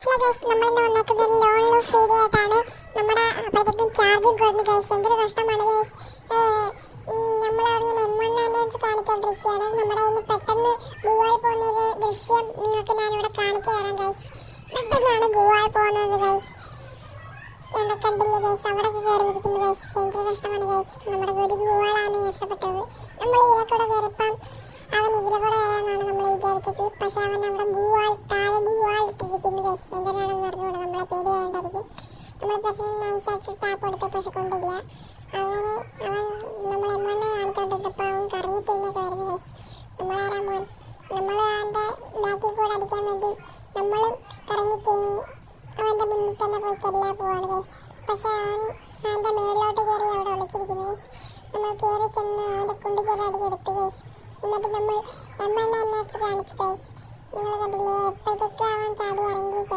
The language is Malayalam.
ഹലോ ഗൈസ്, നമ്മളിന്ന് വന്നേക്കുന്ന ഒരു ലോൺ ലൂസ് വീഡിയോ ആയിട്ടാണ്. നമ്മുടെ അപ്പോഴത്തേക്കും ചാർജിങ് കുറഞ്ഞു ഗൈസ്. എന്തൊരു കഷ്ടമാണ് ഗൈസ്. നമ്മളറിയാൻ M1 കാണിച്ചുകൊണ്ടിരിക്കുകയാണ്. നമ്മുടെ ഇന്ന് പെട്ടെന്ന് ഗൂഗിൾ പോകുന്ന ഒരു ദൃശ്യം നിങ്ങൾക്ക് ഞാനിവിടെ കാണിച്ചു തരാം ഗൈസ്. പെട്ടെന്നാണ് ഗൂഗിൾ പോകുന്നത് ഗൈസ്. കണ്ടില്ലേ ഗൈസ്, അവിടെ കയറിയിരിക്കുന്നു ഗൈസ്. എന്തൊരു കഷ്ടമാണ് ഗൈസ്. നമ്മുടെ ഒരു ഗൂഗിളാണ് നഷ്ടപ്പെട്ടത്. നമ്മൾ ഇതിലെ കൂടെ കയറിപ്പം അവൻ ഇതിലെ കൂടെ വരാമെന്നാണ് നമ്മൾ വിചാരിച്ചത്. പക്ഷെ അവൻ അവിടെ താഴെ ഇട്ടിരിക്കുന്നു ഗൈസ്. എന്തിനാണെന്ന് പറഞ്ഞുകൂടെ നമ്മളെ പേടിയായിട്ടായിരിക്കും. നമ്മൾ പക്ഷെ നൈസായിട്ട് ടാപ്പ് എടുത്ത് പക്ഷെ കൊണ്ടില്ല. അവൻ നമ്മൾ M1 കാണിച്ചോണ്ടിരുന്നപ്പോൾ അവൻ കറങ്ങി തിരിഞ്ഞൊക്കെ വരുന്നു ഗൈസ്. നമ്മൾ അവൻ്റെ ബാക്കിൽ കൂടെ അടിക്കാൻ വേണ്ടി നമ്മളും കറങ്ങി തിരിഞ്ഞ് അവൻ്റെ മുന്നിൽ തന്നെ പോയി ചെല്ലാൻ പോവാണ് ഗൈസ്. പക്ഷെ അവൻ്റെ മേളിലോട്ട് കയറി അവിടെ ഒളിച്ചിരിക്കുന്നു ഗൈസ്. നമ്മൾ കയറി ചെന്ന് അവൻ്റെ കുണ്ടിക്കര അടി കൊടുത്തു ഗൈസ്. എന്നിട്ട് നമ്മൾ M1 കാണിച്ചു ഗൈസ്. നിങ്ങൾ കണ്ടില്ലേ, എപ്പോഴത്തേക്കും അവൻ ചാടി ഇറങ്ങി.